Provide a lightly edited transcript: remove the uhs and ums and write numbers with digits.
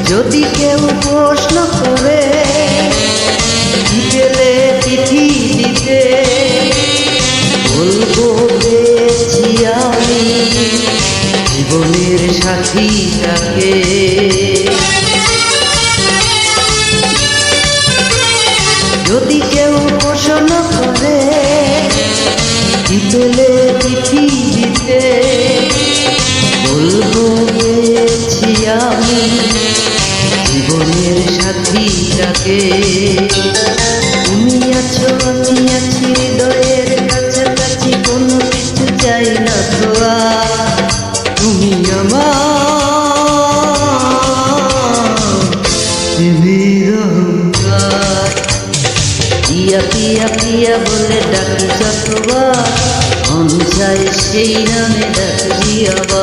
যদি কেউ প্রশ্ন করে কি পেলে চিঠি দিতে, বলবো পেয়েছি আমি জীবনের সাথীটাকে। যদি কেউ প্রশ্ন করে কি পেলে চিঠি দিতে, বলবো পেয়েছি আমি জীবনের সাথীটাকে। তুমি আছো আমি আছি হৃদয়ের কাছাকাছি, কোনো কিছু চাই না তো আর। তুমি আমার পৃথিবীর অহংকার। পিয়া পিয়া পিয়া বলে ডাকি যতবার, মন চায় সেই নামে ডাকি আবার।